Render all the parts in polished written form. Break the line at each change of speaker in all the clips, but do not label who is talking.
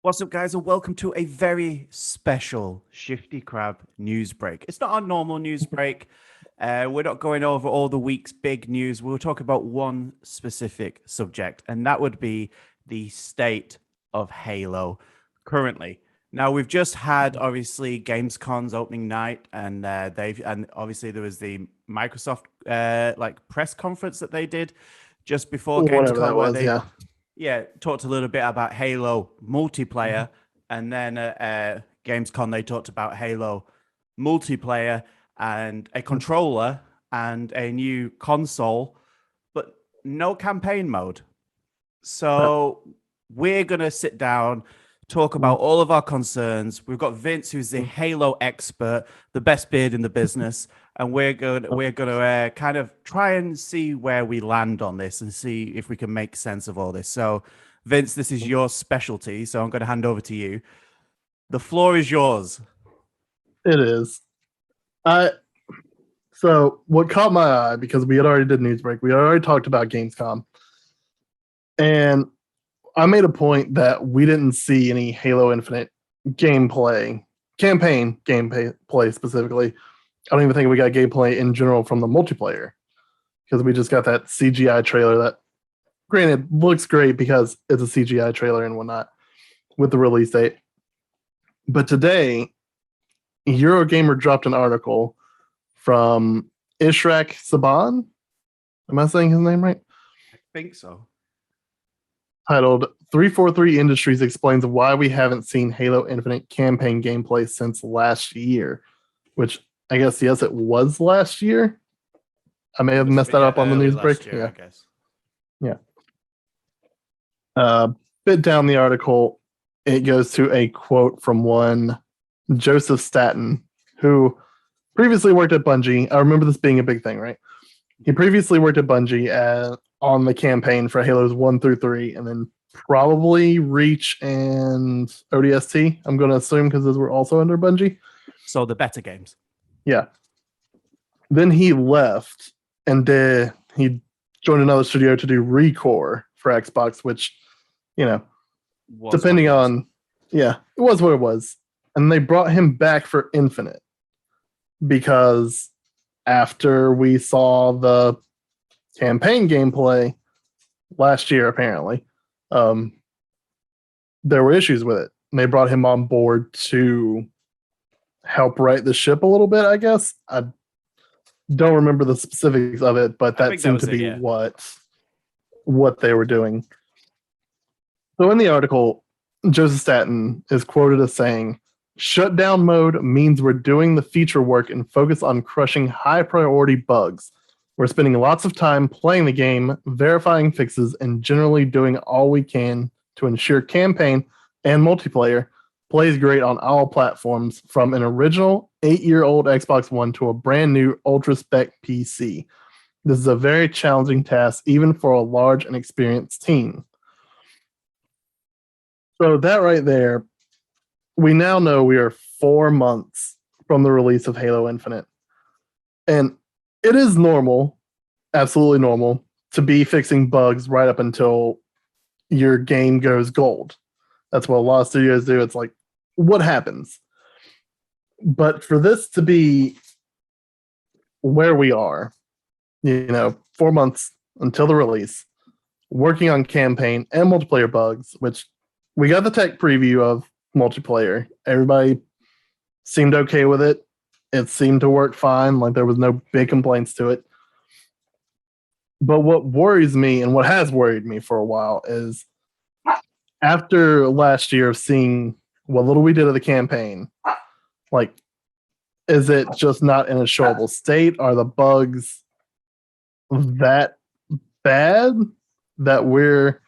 What's up, guys, and welcome to a very special Shifty Crab news break. It's not our normal news break. We're not going over all the week's big news. We'll talk about one specific subject, and that would be the state of Halo currently. Now, we've just had obviously Gamescom's opening night, and obviously there was the Microsoft like press conference that they did just before
Whatever
Gamescom,
that
where
was,
they
yeah.
talked a little bit about Halo multiplayer, and then at Gamescom they talked about Halo multiplayer and a controller and a new console, but no campaign mode. So we're gonna sit down, talk about all of our concerns. We've got Vince, who's the Halo expert, the best beard in the business, and we're gonna kind of try and see where we land on this and see if we can make sense of all this. So, Vince, this is your specialty, so I'm going to hand over to you. The floor is yours.
It is. So what caught my eye, because we had already did news break, we had already talked about Gamescom, and I made a point that we didn't see any Halo Infinite gameplay, campaign gameplay specifically. I don't even think we got gameplay in general from the multiplayer, because we just got that CGI trailer that, granted, looks great because it's a CGI trailer and whatnot with the release date. But today, Eurogamer dropped an article from Ishrak Saban. Am I saying his name right?
I think so.
Titled 343 Industries explains why we haven't seen Halo Infinite campaign gameplay since last year, which I guess, yes, it was last year. I may have messed that up on the news break.
Year, I guess.
Yeah. Bit down the article, it goes to a quote from one Joseph Staten, who previously worked at Bungie. I remember this being a big thing, right? He previously worked at Bungie on the campaign for Halos 1 through 3, and then probably Reach and ODST, I'm going to assume, because those were also under Bungie.
So the better games.
Yeah. Then he left and he joined another studio to do Recore for Xbox, which, depending on, it was what it was. And they brought him back for Infinite because after we saw the campaign gameplay last year, apparently, there were issues with it. And they brought him on board to help right the ship a little bit, I guess. I don't remember the specifics of it, but that seemed to be what they were doing. So in the article, Joseph Staten is quoted as saying, "Shutdown mode means we're doing the feature work and focus on crushing high priority bugs. We're spending lots of time playing the game, verifying fixes, and generally doing all we can to ensure campaign and multiplayer plays great on all platforms, from an original 8-year-old Xbox One to a brand new ultra spec PC. This is a very challenging task, even for a large and experienced team." So that right there, we now know we are 4 months from the release of Halo Infinite. And it is normal, absolutely normal, to be fixing bugs right up until your game goes gold. That's what a lot of studios do. It's like, what happens? But for this to be where we are, 4 months until the release, working on campaign and multiplayer bugs, which we got the tech preview of multiplayer. Everybody seemed okay with it. It seemed to work fine. Like, there was no big complaints to it. But what worries me, and what has worried me for a while, is after last year of seeing what little we did of the campaign, like, is it just not in a showable state? Are the bugs that bad that we're,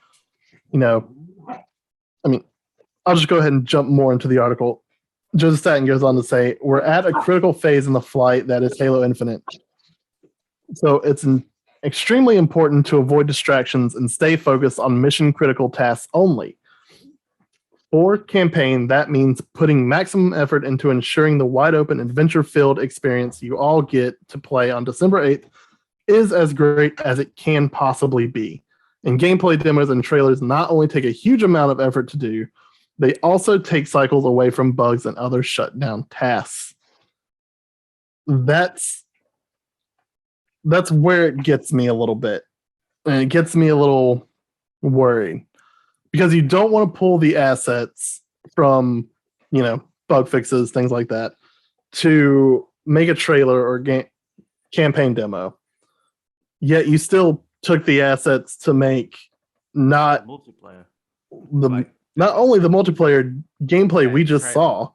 I'll just go ahead and jump more into the article. Joseph Staten goes on to say, "We're at a critical phase in the flight that is Halo Infinite. So it's extremely important to avoid distractions and stay focused on mission-critical tasks only. For campaign, that means putting maximum effort into ensuring the wide-open, adventure-filled experience you all get to play on December 8th is as great as it can possibly be. And gameplay demos and trailers not only take a huge amount of effort to do, They also take cycles away from bugs and other shutdown tasks. That's where it gets me a little bit. And it gets me a little worried. Because you don't want to pull the assets from, bug fixes, things like that, to make a trailer or campaign demo. Yet you still took the assets to make not
multiplayer.
Not only the multiplayer gameplay we just saw,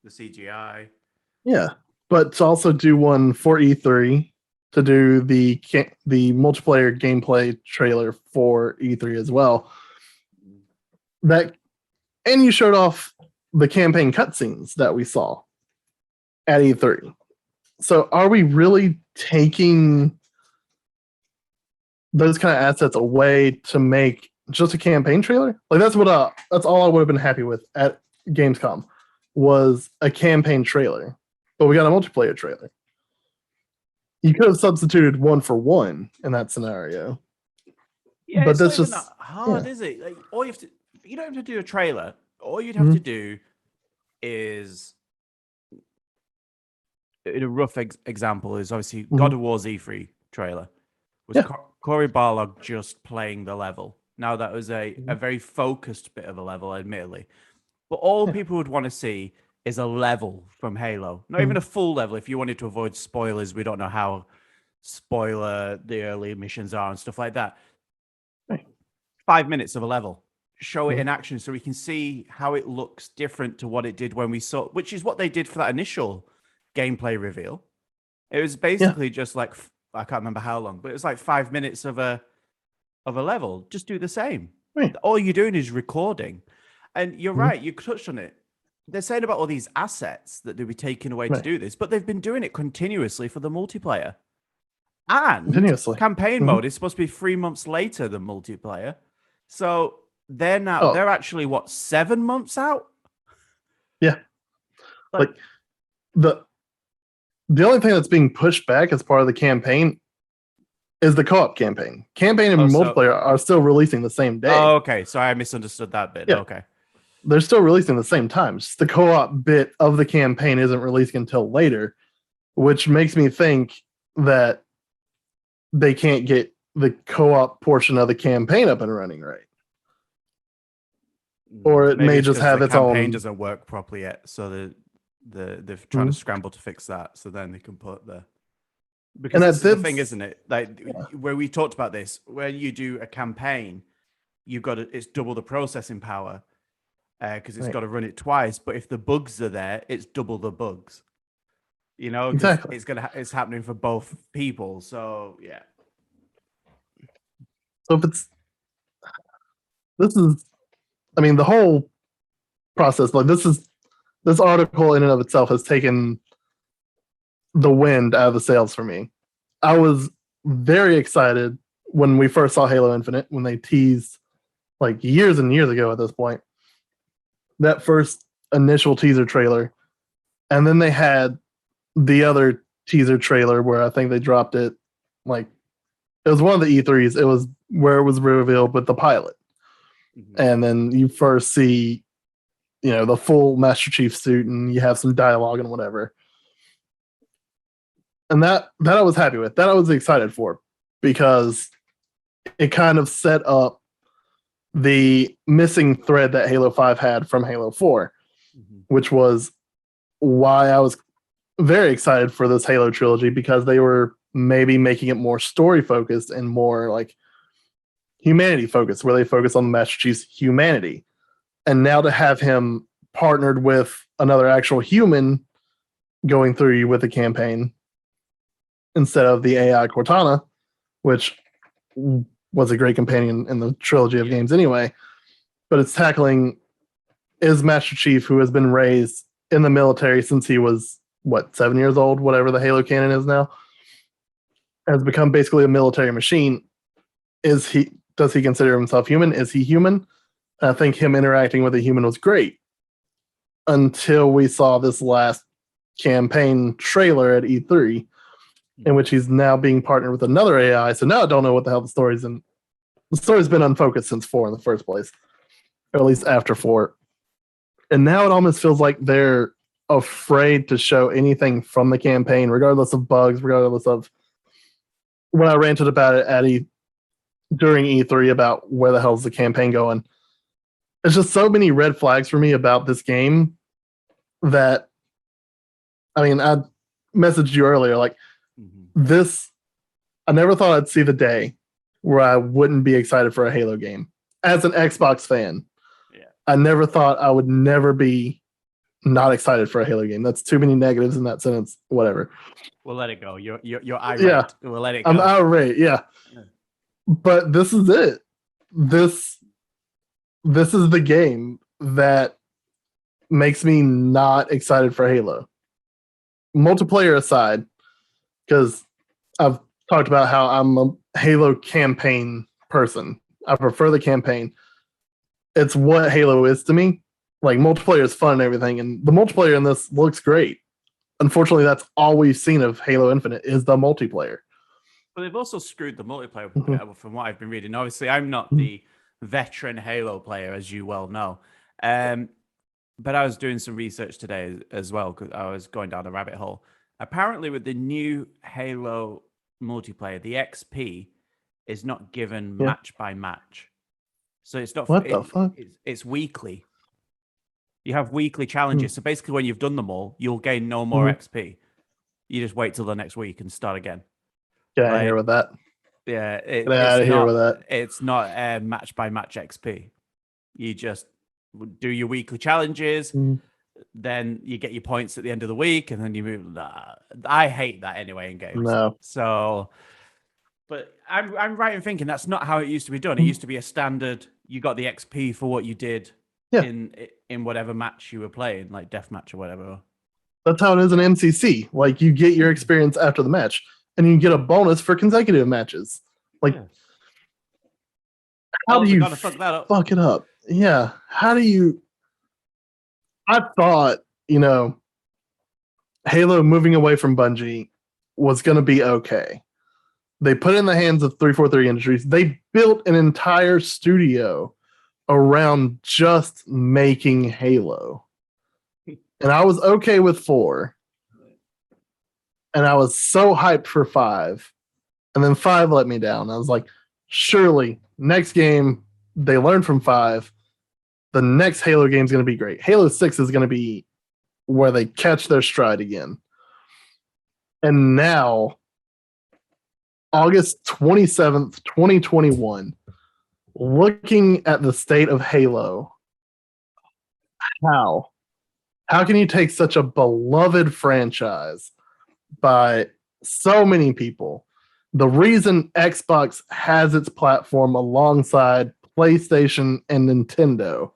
the CGI,
but to also do one for E3, to do the multiplayer gameplay trailer for E3 as well. And you showed off the campaign cutscenes that we saw at E3. So are we really taking those kind of assets away to make just a campaign trailer? Like that's all I would have been happy with at Gamescom was a campaign trailer, but we got a multiplayer trailer. You could have substituted one for one in that scenario.
Yeah, but that's just not hard, is it? Like, you don't have to do a trailer. All you'd have to do is, in a rough example, is obviously God of War Z3 trailer was Cory Barlog just playing the level. Now that was a very focused bit of a level, admittedly, but all people would want to see is a level from Halo, not even a full level. If you wanted to avoid spoilers, we don't know how spoiler the early missions are and stuff like that. 5 minutes of a level, show it in action so we can see how it looks different to what it did when we saw, which is what they did for that initial gameplay reveal. It was basically just like, I can't remember how long, but it was like 5 minutes of a level. Just do the same. All you're doing is recording. And you're right, you touched on it. They're saying about all these assets that they'll be taken away to do this, but they've been doing it continuously for the multiplayer. And campaign mode is supposed to be 3 months later than multiplayer. So they're actually 7 months out?
Yeah. Like the only thing that's being pushed back as part of the campaign is the co-op campaign. Campaign and multiplayer are still releasing the same day.
Oh, okay. So I misunderstood that bit. Yeah. Okay.
They're still releasing the same time. Just the co-op bit of the campaign isn't releasing until later, which makes me think that they can't get the co-op portion of the campaign up and running right. Or it may just have its own. The campaign
doesn't work properly yet, so they're trying to scramble to fix that, so then they can put because that's the thing, isn't it? Like where we talked about this, when you do a campaign, it's double the processing power because it's got to run it twice. But if the bugs are there, it's double the bugs.
Exactly.
It's happening for both people. So yeah.
So if the whole process, like this article in and of itself has taken the wind out of the sails for me. I was very excited when we first saw Halo Infinite, when they teased like years and years ago at this point, that first initial teaser trailer. And then they had the other teaser trailer where I think they dropped it. Like it was one of the E3s. It was where it was revealed with the pilot. And then you first see, the full Master Chief suit and you have some dialogue and whatever. And that I was happy with. That I was excited for because it kind of set up the missing thread that Halo 5 had from Halo 4, which was why I was very excited for this Halo trilogy, because they were maybe making it more story focused and more like humanity focused, where they focus on the Master Chief's humanity. And now to have him partnered with another actual human going through you with the campaign instead of the AI Cortana, which was a great companion in the trilogy of games anyway. But it's tackling is Master Chief, who has been raised in the military since he was 7 years old, whatever the Halo canon is now, has become basically a military machine. Does he consider himself human? Is he human? I think him interacting with a human was great until we saw this last campaign trailer at E3, in which he's now being partnered with another AI. So now I don't know what the hell the story's been unfocused since 4 in the first place, or at least after 4. And now it almost feels like they're afraid to show anything from the campaign, regardless of bugs, regardless of when I ranted about it at during E3 about where the hell's the campaign going. It's just so many red flags for me about this game that, I mean, I messaged you earlier, like this, I never thought I'd see the day where I wouldn't be excited for a Halo game. As an Xbox fan, I never thought I would never be not excited for a Halo game. That's too many negatives in that sentence. Whatever.
We'll let it go. You're irate.
Yeah.
We'll let it go.
I'm irate. Yeah. But this is it. This is the game that makes me not excited for Halo. Multiplayer aside, because I've talked about how I'm a Halo campaign person. I prefer the campaign. It's what Halo is to me. Like, multiplayer is fun and everything, and the multiplayer in this looks great. Unfortunately, that's all we've seen of Halo Infinite is the multiplayer.
But they've also screwed the multiplayer from what I've been reading. Obviously, I'm not the veteran Halo player, as you well know. But I was doing some research today as well, because I was going down a rabbit hole. Apparently, with the new Halo multiplayer, the XP is not given match by match. So it's not.
What the fuck?
It's weekly. You have weekly challenges. So basically, when you've done them all, you'll gain no more XP. You just wait till the next week and start again.
Get out of here with that.
Yeah,
Get out of here with that.
It's not match by match XP. You just do your weekly challenges, then you get your points at the end of the week, and then you move. I hate that anyway in games.
No.
So, but I'm right in thinking that's not how it used to be done. It used to be a standard. You got the XP for what you did in whatever match you were playing, like deathmatch or whatever.
That's how it is in MCC. Like, you get your experience after the match, and you get a bonus for consecutive matches. Like, how do you fuck it up? Yeah. How do you? I thought, Halo moving away from Bungie was going to be okay. They put it in the hands of 343 Industries. They built an entire studio around just making Halo. And I was okay with 4. And I was so hyped for 5. And then 5 let me down. I was like, surely, next game, they learned from 5. The next Halo game is going to be great. Halo 6 is going to be where they catch their stride again. And now, August 27th, 2021, looking at the state of Halo, how can you take such a beloved franchise by so many people? The reason Xbox has its platform alongside PlayStation and Nintendo,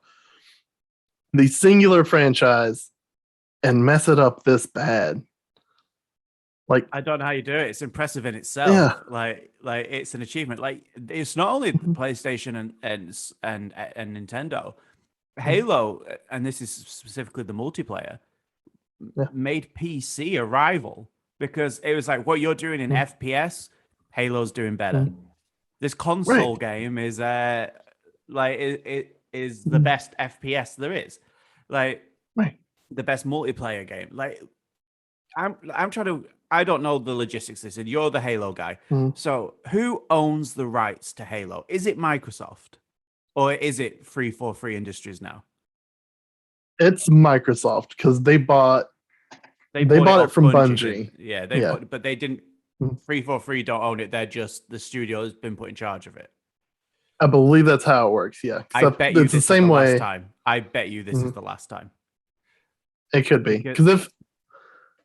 the singular franchise, and mess it up this bad. Like,
I don't know how you do it. It's impressive in itself.
Yeah.
Like it's an achievement. Like, it's not only the PlayStation and Nintendo. Halo, and this is specifically the multiplayer, made PC a rival, because it was like, what you're doing in FPS, Halo's doing better. This console game is it is the best FPS there is. Like, the best multiplayer game. Like, I'm trying to. I don't know the logistics. This, and you're the Halo guy. So, who owns the rights to Halo? Is it Microsoft, or is it 343 Industries now?
It's Microsoft, because they bought it from Bungie.
Yeah, but they didn't. 343 don't own it. They're just the studio has been put in charge of it.
I believe that's how it works. Yeah,
I bet you it's the same way. Last time. I bet you this is the last time.
It could be, because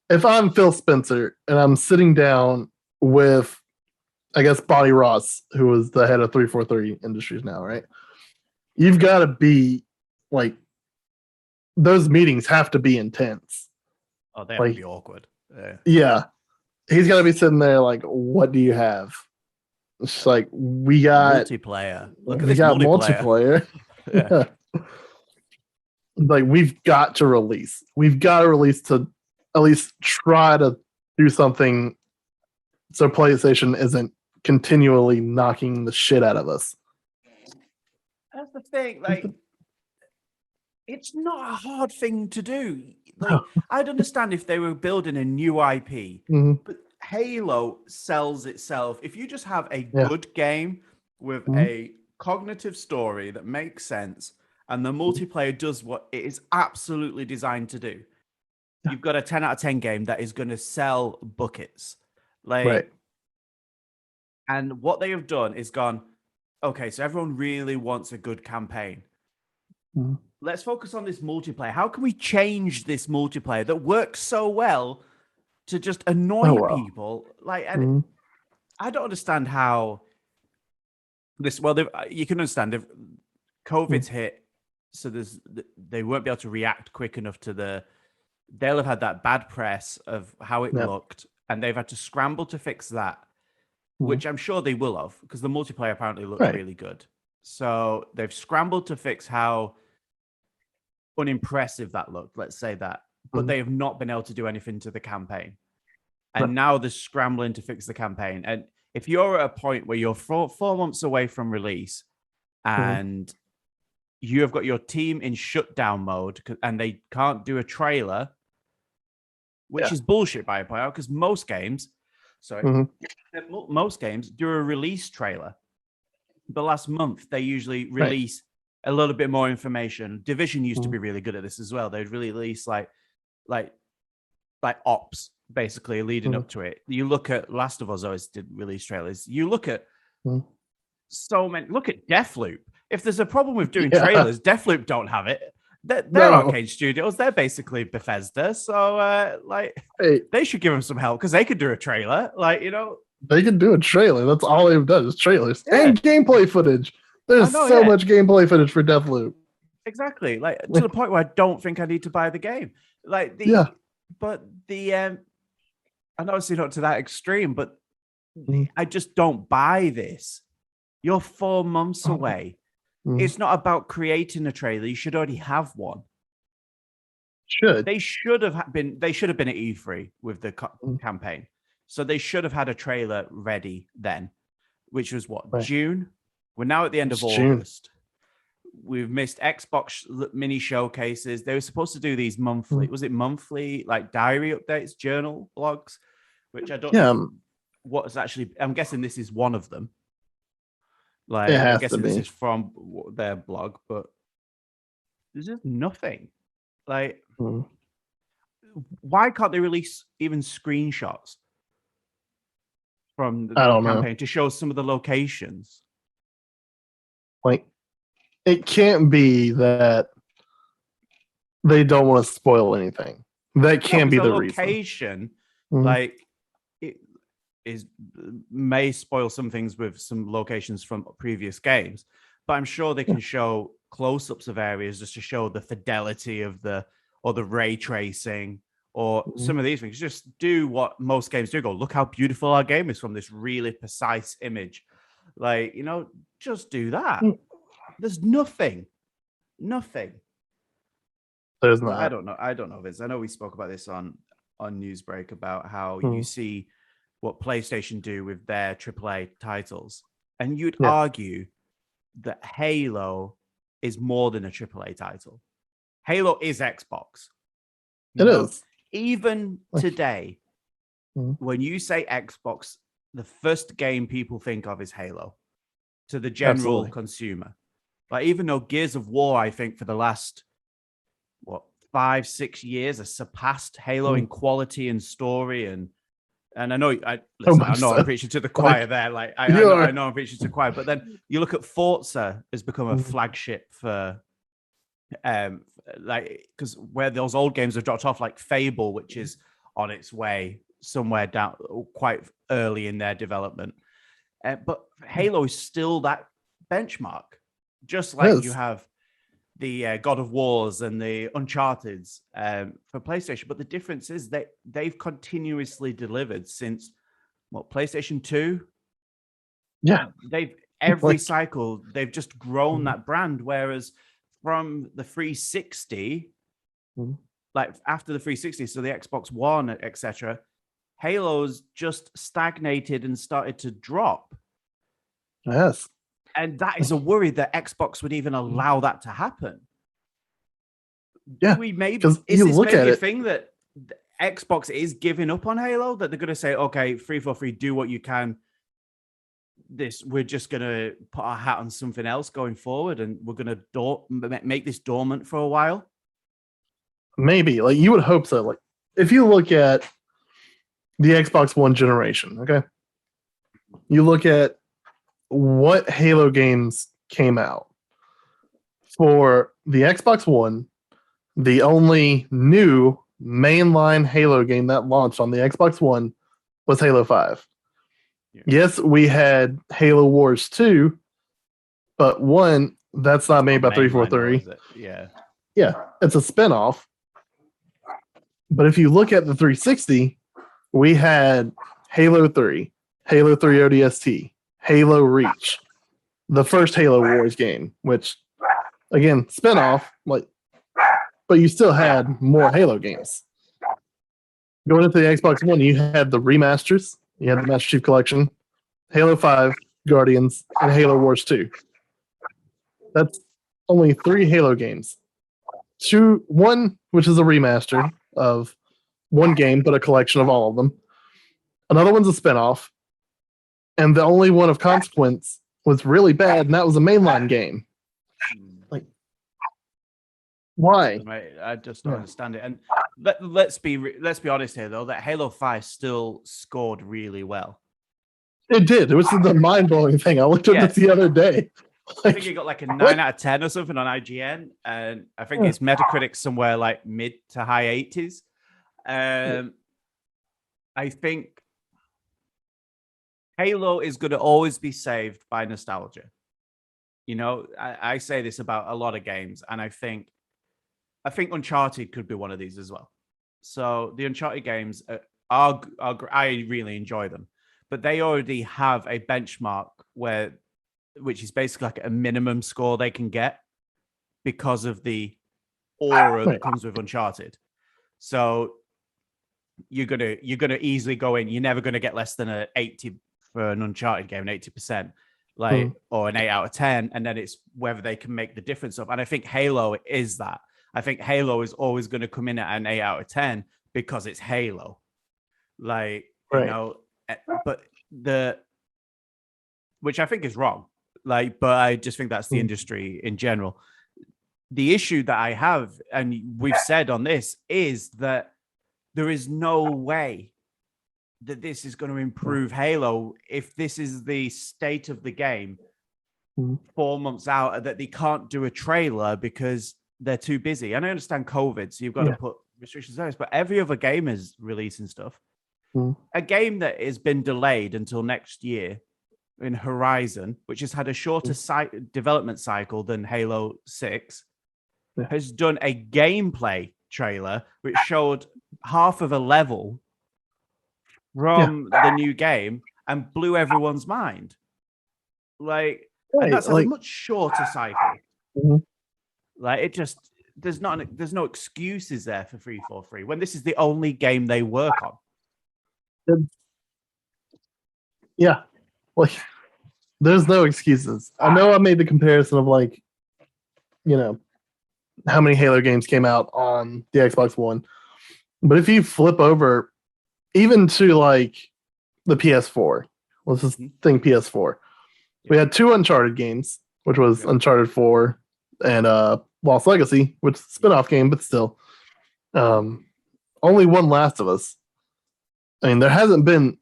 if I'm Phil Spencer and I'm sitting down with, I guess, Bonnie Ross, who is the head of 343 Industries now, right? You've got to be like, those meetings have to be intense.
Oh, they have to be awkward.
Yeah. He's got to be sitting there like, what do you have? It's just like, we got
multiplayer. Look at
we
this
got
multiplayer.
Yeah. Like, we've got to release. We've got to release to at least try to do something so PlayStation isn't continually knocking the shit out of us.
That's the thing. Like, it's not a hard thing to do. Like, I'd understand if they were building a new IP,
Mhm.
but Halo sells itself. If you just have a
Yeah.
good game with
Mhm.
a cognitive story that makes sense and the multiplayer does what it is absolutely designed to do,
Yeah.
you've got a 10 out of 10 game that is going to sell buckets.
Right.
Like, and what they have done is gone, okay, so everyone really wants a good campaign.
Mhm.
Let's focus on this multiplayer. How can we change this multiplayer that works so well to just
Oh
annoy
well.
people? Like, and
Mhm.
I don't understand how this. Well, you can understand if COVID's hit, so they won't be able to react quick enough to the. They'll have had that bad press of how it
Yeah.
looked, and they've had to scramble to fix that,
Mhm.
which I'm sure they will have because the multiplayer apparently looked
Right.
really good. So they've scrambled to fix how unimpressive that looked, let's say that, but
Mhm.
they have not been able to do anything to the campaign.
Right.
And now they're scrambling to fix the campaign. And if you're at a point where you're 4 months away from release
Mhm.
and you have got your team in shutdown mode and they can't do a trailer, which
Yeah.
is bullshit by a point out because most games, sorry,
Mhm.
most games do a release trailer. The last month, they usually
Right.
release a little bit more information. Division used to
Mhm.
be really good at this as well. They'd release like ops basically leading
Mhm.
up to it. You look at Last of Us always did release trailers. You look at
Mhm.
so many. Look at Deathloop. If there's a problem with doing
Yeah.
trailers, Deathloop don't have it. They're
No.
Arcade Studios. They're basically Bethesda. So like
Hey,
they should give them some help because they could do a trailer. Like
they can do a trailer. That's all they've done is trailers
yeah,
and gameplay footage.
I
There's
know.
so
Yeah,
much gameplay footage for Deathloop.
exactly. Like to the point where I don't think I need to buy the game. Like
Yeah.
but the and obviously not to that extreme, but
Mhm.
I just don't buy this. You're 4 months
Oh,
away.
mhm.
It's not about creating a trailer. You should already have one.
Should.
They should have been. They should have been at E3 with the
Mhm.
campaign. So they should have had a trailer ready then, which was what,
Right.
June. We're now at the end of
It's June.
August. We've missed Xbox mini showcases. They were supposed to do these monthly.
Mhm.
Was it monthly, like diary updates, journal blogs? Which I don't know
Yeah.
if what is actually. I'm guessing this is one of them.
It
Like I'm
has to
guessing this
be.
is from their blog, but there's just nothing. Like,
Mhm.
why can't they release even screenshots from
I
the
don't know.
campaign to show some of the locations?
Like, it can't be that they don't want to spoil anything. That
No,
can't
because
be
the
the reason.
location,
Mhm.
like, it is may spoil some things with some locations from previous games, but I'm sure they
Yeah.
can show close-ups of areas just to show the fidelity of the ray tracing or
Mhm.
some of these things. Just do what most games do. Go, look how beautiful our game is from this really precise image. Like, just do that.
Mm.
There's nothing.
There's
But I
not.
don't know. I don't know, Vince. I know we spoke about this on Newsbreak about how you
Mhm.
see what PlayStation do with their AAA titles, and you'd
Yeah.
argue that Halo is more than a AAA title. Halo is Xbox.
It is.
Even
Like,
today,
mhm.
when you say Xbox, the first game people think of is Halo to the general
Absolutely.
consumer. Like even though Gears of War, I think for the last what 5-6 years has surpassed Halo in
Mhm.
quality and story and I know I
So
listen, I
much
know I'm
so.
preaching to the choir
Like,
there. Like
you
I
are.
know I'm preaching to the choir, but then you look at Forza has become a
Mhm.
flagship for like because where those old games have dropped off, like Fable, which is on its way somewhere down quite early in their development. But Halo is still that benchmark, just
It
like you
is.
have the God of Wars and the Uncharted's for PlayStation. But the difference is that they've continuously delivered since what PlayStation 2.
Yeah.
They've every
Like,
cycle they've just grown
mhm.
that brand. Whereas from the 360,
Mhm.
like after the 360, so the Xbox One, etc., Halo's just stagnated and started to drop.
Yes.
And that is a worry that Xbox would even
Mhm.
allow that to happen.
Yeah,
we maybe
because
is
you
this
look
maybe
at
a
it.
thing that Xbox is giving up on Halo, that they're going to say, okay, 343, do what you can. We're just going to put our hat on something else going forward, and we're going to make this dormant for a while.
Maybe like you would hope so. Like if you look at the Xbox One generation, okay, you look at what Halo games came out for the Xbox One. The only new mainline Halo game that launched on the Xbox One was Halo 5.
Yeah.
Yes, we had Halo Wars 2, but one that's not made by
Mainline,
343.
though, is it? Yeah.
Yeah, it's a spinoff. But if you look at the 360, we had Halo 3, Halo 3 ODST, Halo Reach, the first Halo Wars game, which again, spinoff, like, but you still had more Halo games. Going into the Xbox One, you had the remasters, you had the Master Chief Collection, Halo 5, Guardians, and Halo Wars 2. That's only 3 Halo games. One, which is a remaster of one game, but a collection of all of them. Another one's a spinoff. And the only one of consequence was really bad, and that was a mainline game. Like, why?
I just don't understand it. And let's be honest here, though, that Halo 5 still scored really well.
It did. It was the mind-blowing thing. I looked at this the other day.
I think it got like a 9 out of 10 or something on IGN, and I think its Metacritic somewhere like mid to high 80s. I think Halo is going to always be saved by nostalgia. You know, I say this about a lot of games, and I think Uncharted could be one of these as well. So the Uncharted games are I really enjoy them, but they already have a benchmark which is basically like a minimum score they can get because of the aura that comes with Uncharted. So you're gonna easily go in. You're never gonna get less than an 80 for an Uncharted game, an 80%, or an 8 out of 10, and then it's whether they can make the difference up. And I think Halo is that. I think Halo is always going to come in at an 8 out of 10 because it's Halo. You know, but which I think is wrong. But I just think that's the industry in general. The issue that I have, and we've said on this, is that there is no way that this is going to improve Halo if this is the state of the game 4 months out, that they can't do a trailer because they're too busy. And I understand COVID, so you've got to put restrictions on this, but every other game is releasing stuff. A game that has been delayed until next year in Horizon, which has had a shorter development cycle than Halo 6, has done a gameplay trailer which showed half of a level from the new game and blew everyone's mind. And that's a much shorter cycle. It just there's no excuses there for 343 when this is the only game they work on.
Yeah, there's no excuses. I know I made the comparison of how many Halo games came out on the Xbox One, but if you flip over even to the PS4, let's just think PS4. We had 2 Uncharted games, which was Uncharted 4 and Lost Legacy, which is a spin-off game, but still. Only one Last of Us. I mean, there hasn't been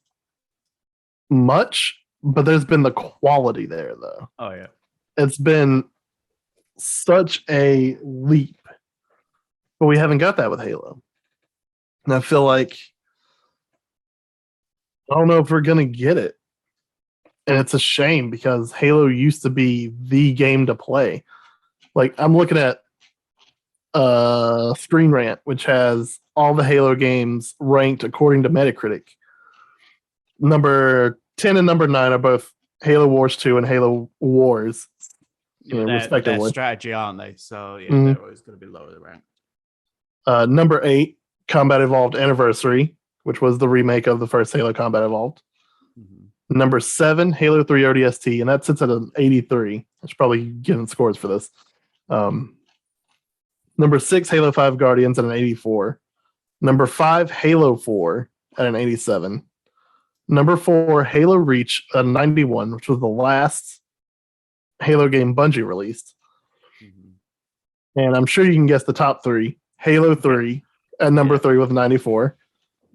much, but there's been the quality there, though.
Oh, yeah. It's
been such a leap, but we haven't got that with Halo. And I feel like I don't know if we're going to get it. And it's a shame because Halo used to be the game to play. I'm looking at Screen Rant, which has all the Halo games ranked according to Metacritic. Number 10 and number 9 are both Halo Wars 2 and Halo Wars, respectively.
They're strategy, aren't they? So, they're always going to be lower the rank.
Number 8, Combat Evolved Anniversary, which was the remake of the first Halo Combat Evolved. Number 7, Halo 3 ODST, and that sits at an 83. I should probably give them scores for this. Number 6, Halo 5 Guardians at an 84. Number 5, Halo 4 at an 87. Number 4, Halo Reach at a 91, which was the last Halo game Bungie released.
Mm-hmm.
And I'm sure you can guess the top 3. Halo 3 at number 3 with a 94.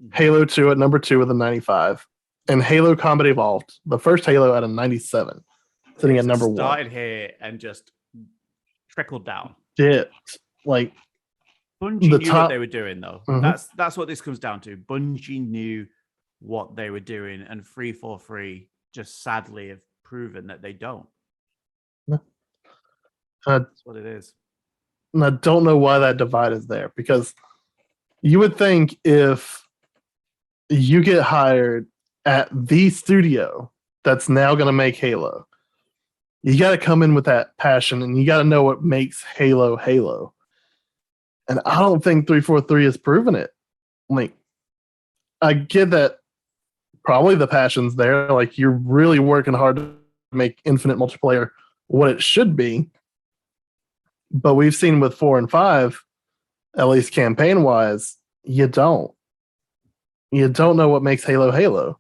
Mm-hmm.
Halo 2 at number 2 with a 95. And Halo Combat Evolved, the first Halo, at a 97, sitting at number 1.
Started here and just trickled down.
Dipped. Like,
Bungie knew what they were doing, though.
Mhm.
That's what this comes down to. Bungie knew what they were doing, and 343 just sadly have proven that they don't. That's what it is.
And I don't know why that divide is there, because you would think if you get hired at the studio that's now going to make Halo, you got to come in with that passion and you got to know what makes Halo Halo. And I don't think 343 has proven it. Like, I get that probably the passion's there. Like, you're really working hard to make Infinite multiplayer what it should be. But we've seen with 4 and 5, at least campaign wise, you don't. You don't know what makes Halo Halo.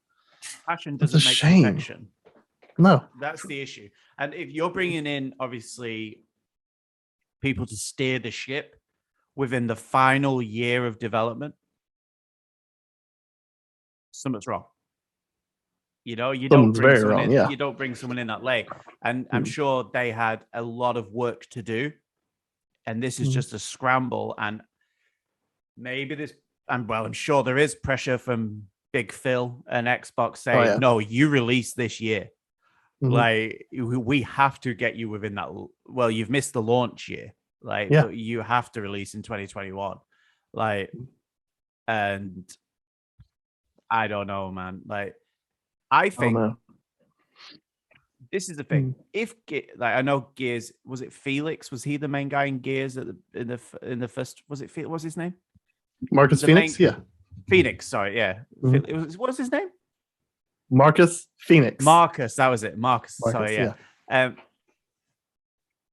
Passion
It's
doesn't
a
make
shame.
perfection.
No.
That's the issue. And if you're bringing in, obviously, people to steer the ship within the final year of development, something's wrong. You know, you don't
Something's
bring
very
someone
wrong,
in.
yeah.
You don't bring someone in that late, and I'm sure they had a lot of work to do, and this is just a scramble. And maybe this, and well, I'm sure there is pressure from Big Phil and Xbox saying,
yeah.
"No, you release this year.
Mhm.
Like, we have to get you within that. Well, you've missed the launch year. Like,
Yeah.
but you have to release in 2021. Like, and I don't know, man. Like, I
I don't
think
know.
this is the thing. If like, I know Gears, was it Felix? Was he the main guy in Gears in the first? Was it Felix? What's his name?
Marcus
The
Phoenix?
main-
Yeah.
Phoenix. Sorry, yeah.
Mhm.
What was his name?
Marcus Phoenix.
Marcus. That was it. Marcus.
Marcus,
Sorry, yeah.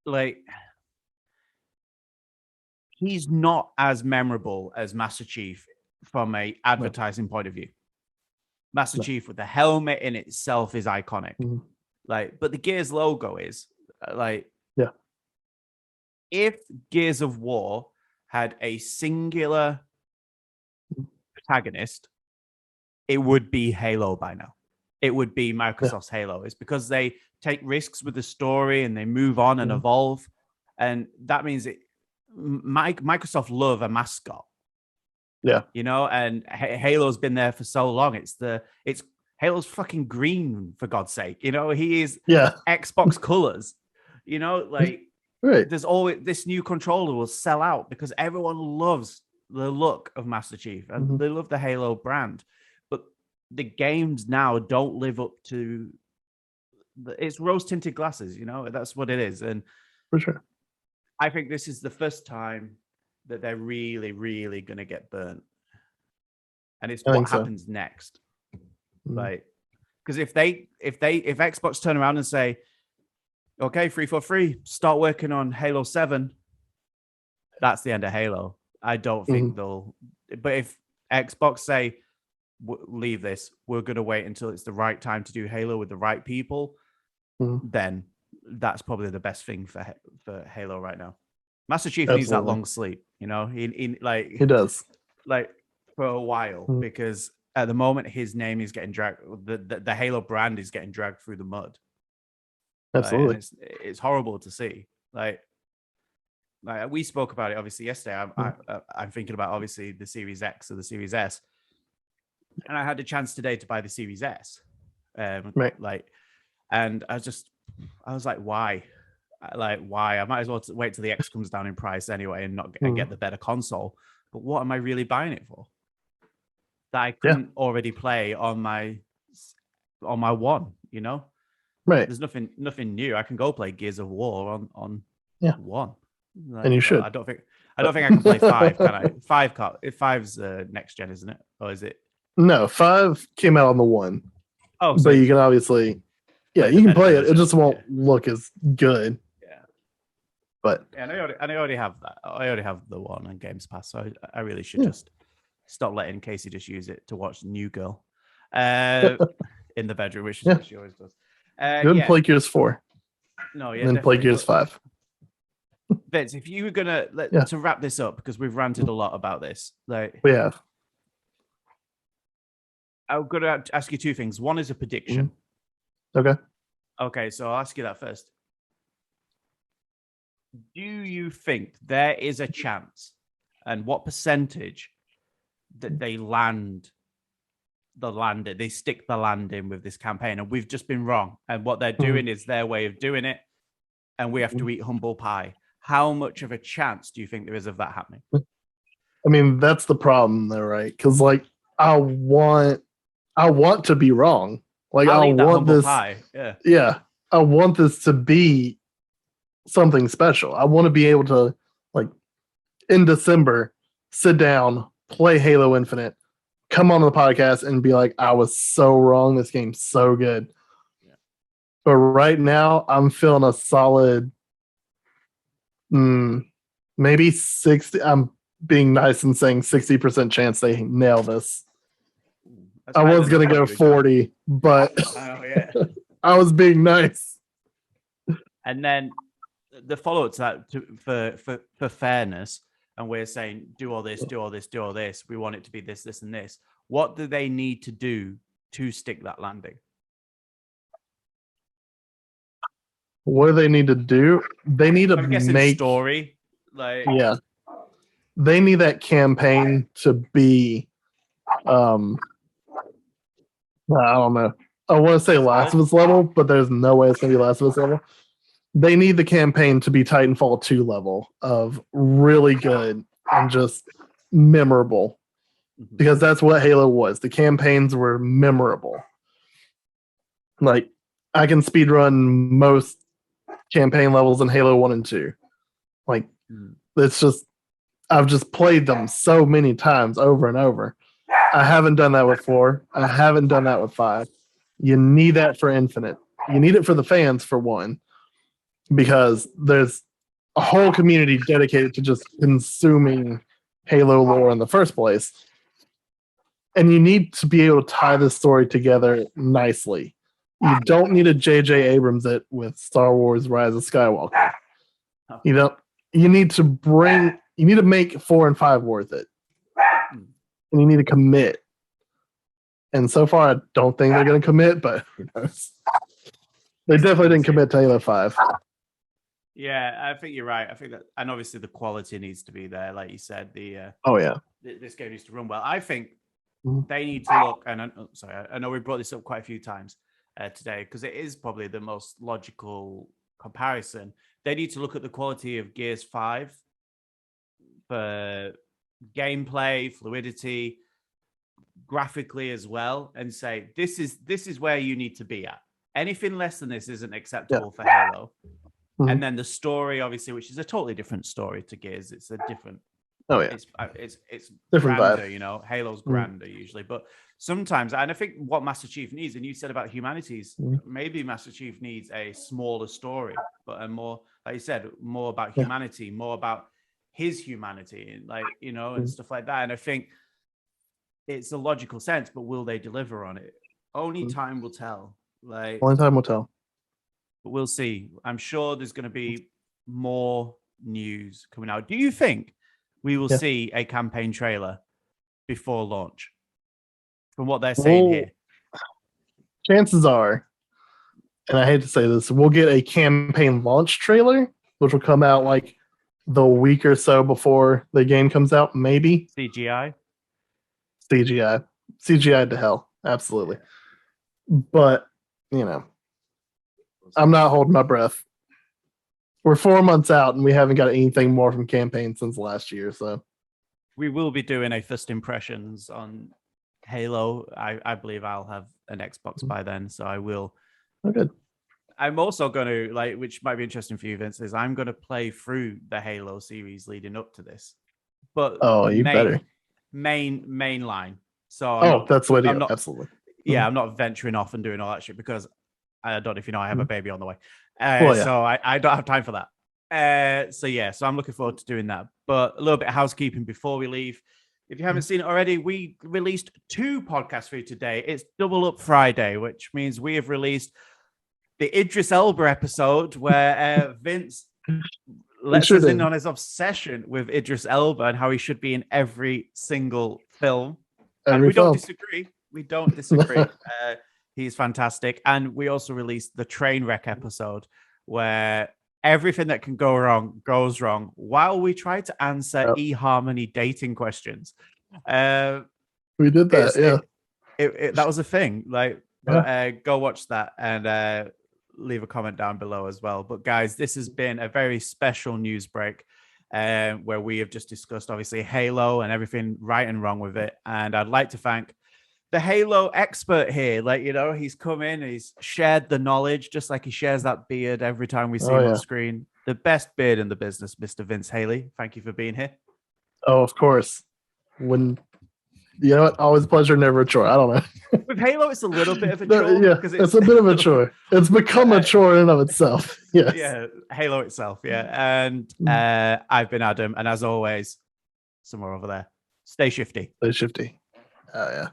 Like, he's not as memorable as Master Chief from a advertising point of view. Master Chief with the helmet in itself is iconic.
Mhm.
Like, but the Gears logo is like,
Yeah.
If Gears of War had a singular protagonist, it would be Halo by now. It would be Microsoft's Halo. It's because they take risks with the story and they move on and evolve, and that means Microsoft love a mascot.
Yeah.
You know, and Halo's been there for so long. It's Halo's fucking green, for God's sake. You know, he is Xbox colors. You know, like,
right.
There's always this new controller will sell out because everyone loves the look of Master Chief and they love the Halo brand. But the games now don't live up to it's rose tinted glasses. You know, that's what it is. And
for sure,
I think this is the first time that they're really, really going to get burnt. And it's what happens next. Like, because if Xbox turn around and say, okay, 343, start working on Halo 7, that's the end of Halo. I don't think they'll, but if Xbox say, leave this, we're going to wait until it's the right time to do Halo with the right people, then that's probably the best thing for Halo right now. Master Chief needs that long sleep, you know. He
does,
like, for a while, because at the moment his name is getting dragged. The Halo brand is getting dragged through the mud.
Absolutely,
it's horrible to see. Like we spoke about it obviously yesterday. I'm thinking about obviously the Series X or the Series S, and I had a chance today to buy the Series S. Like, and I was like, why? Like, why? I might as well wait till the X comes down in price anyway and not get the better console. But what am I really buying it for? That I couldn't already play on my One, you know?
Right.
There's nothing new. I can go play Gears of War on One. Like,
and you should.
I don't think I can play 5, can I? 5 can't. If 5's next gen, isn't it? Or is it?
No, 5 came out on the One.
Oh, so
but you can obviously you can play it. It just won't look as good.
Yeah.
But
And I already have that. I already have the one on Games Pass, so I really should
Yeah.
just stop letting Casey just use it to watch New Girl in the bedroom, which is
Yeah.
what she always does.
go and
Yeah,
play Gears 4
no, yeah,
and then play
definitely.
Gears 5.
Vince, if you were gonna
Yeah.
to wrap this up, because we've ranted a lot about this, like
We have.
I'm gonna ask you two things. One is a prediction.
Okay.
Okay, so I'll ask you that first. Do you think there is a chance, and what percentage, that they stick the landing with this campaign, and we've just been wrong, and what they're doing is their way of doing it, and we have to eat humble pie? How much of a chance do you think there is of that happening?
I mean, that's the problem though, right? Because like I want to be wrong. Like
I'll
I
eat that
want
humble
this.
pie. Yeah.
Yeah. I want this to be something special. I want to be able to, like, in December, sit down, play Halo Infinite, come on the podcast and be like, I was so wrong. This game's so good.
Yeah.
But right now, I'm feeling a solid maybe 60. I'm being nice and saying 60% chance they nail this.
That's
I
higher
was
than
going to go 40, but
Oh, yeah.
I was being nice.
And then the follow-up to that, for fairness, and we're saying do all this, do all this, do all this. We want it to be this, this, and this. What do they need to do to stick that landing?
What do they need to do? They need to
I'm guessing
make
story. Like,
yeah. They need that campaign to be I don't know. I want to say Last of Us level, but there's no way it's gonna be Last of Us level. They need the campaign to be Titanfall 2 level of really good and just memorable. Because that's what Halo was. The campaigns were memorable. Like, I can speedrun most campaign levels in Halo 1 and 2. Like, it's just, I've just played them so many times over and over. I haven't done that with 4. I haven't done that with 5. You need that for Infinite. You need it for the fans, for one, because there's a whole community dedicated to just consuming Halo lore in the first place. And you need to be able to tie this story together nicely. You don't need a J.J. Abrams it with Star Wars Rise of Skywalker. You know, you need to make 4 and 5 worth it. And you need to commit. And so far, I don't think they're going to commit, but who knows? They definitely didn't commit to Halo 5.
Yeah, I think you're right. I think that, and obviously the quality needs to be there, like you said. This game needs to run well. I think they need to look, and I know we brought this up quite a few times today, because it is probably the most logical comparison. They need to look at the quality of Gears 5 for gameplay, fluidity, graphically as well, and say this is where you need to be at. Anything less than this isn't acceptable for Halo. And then the story, obviously, which is a totally different story to Gears. It's a different.
Oh yeah,
it's
different
grander,
vibe.
you know. Halo's grander usually, but sometimes, and I think what Master Chief needs, and you said about humanities, maybe Master Chief needs a smaller story, but a more, like you said, more about humanity, more about his humanity, and like, you know, and stuff like that. And I think it's a logical sense, but will they deliver on it? Only time will tell. Like,
only time will tell.
But we'll see. I'm sure there's going to be more news coming out. Do you think we will see a campaign trailer before launch? From what they're saying here,
chances are, and I hate to say this, we'll get a campaign launch trailer, which will come out like the week or so before the game comes out. Maybe
CGI
to hell, absolutely. But you know, I'm not holding my breath. We're 4 months out and we haven't got anything more from campaign since last year. So
we will be doing a first impressions on Halo. I believe I'll have an Xbox by then, so I will.
Oh, good.
I'm also going to, like, which might be interesting for you, Vince, is I'm going to play through the Halo series leading up to this. But
you better.
Main line. So
that's what it is. Absolutely.
Yeah, I'm not venturing off and doing all that shit because I don't know if you know, I have a baby on the way.
Yeah.
So I don't have time for that. So I'm looking forward to doing that. But a little bit of housekeeping before we leave. If you haven't seen it already, we released 2 podcasts for you today. It's Double Up Friday, which means we have released the Idris Elba episode where Vince lets us in on his obsession with Idris Elba and how he should be in every single film. And we don't disagree. We don't disagree. He's fantastic. And we also released the Trainwreck episode where everything that can go wrong goes wrong while we try to answer eHarmony dating questions.
We did that,
that was a thing. Go watch that and leave a comment down below as well. But guys, this has been a very special news break where we have just discussed obviously Halo and everything right and wrong with it. And I'd like to thank the Halo expert here. He's come in, he's shared the knowledge, just like he shares that beard every time we see him on screen. The best beard in the business, Mr. Vince Haley. Thank you for being here.
Oh, of course. You know what? Always a pleasure, never a chore. I don't know.
With Halo, it's a little bit of a chore.
It's a bit of a chore. It's become a chore in and of itself. Yes.
Yeah, Halo itself. Yeah. And I've been Adam. And as always, somewhere over there, stay shifty.
Stay shifty. Oh, yeah.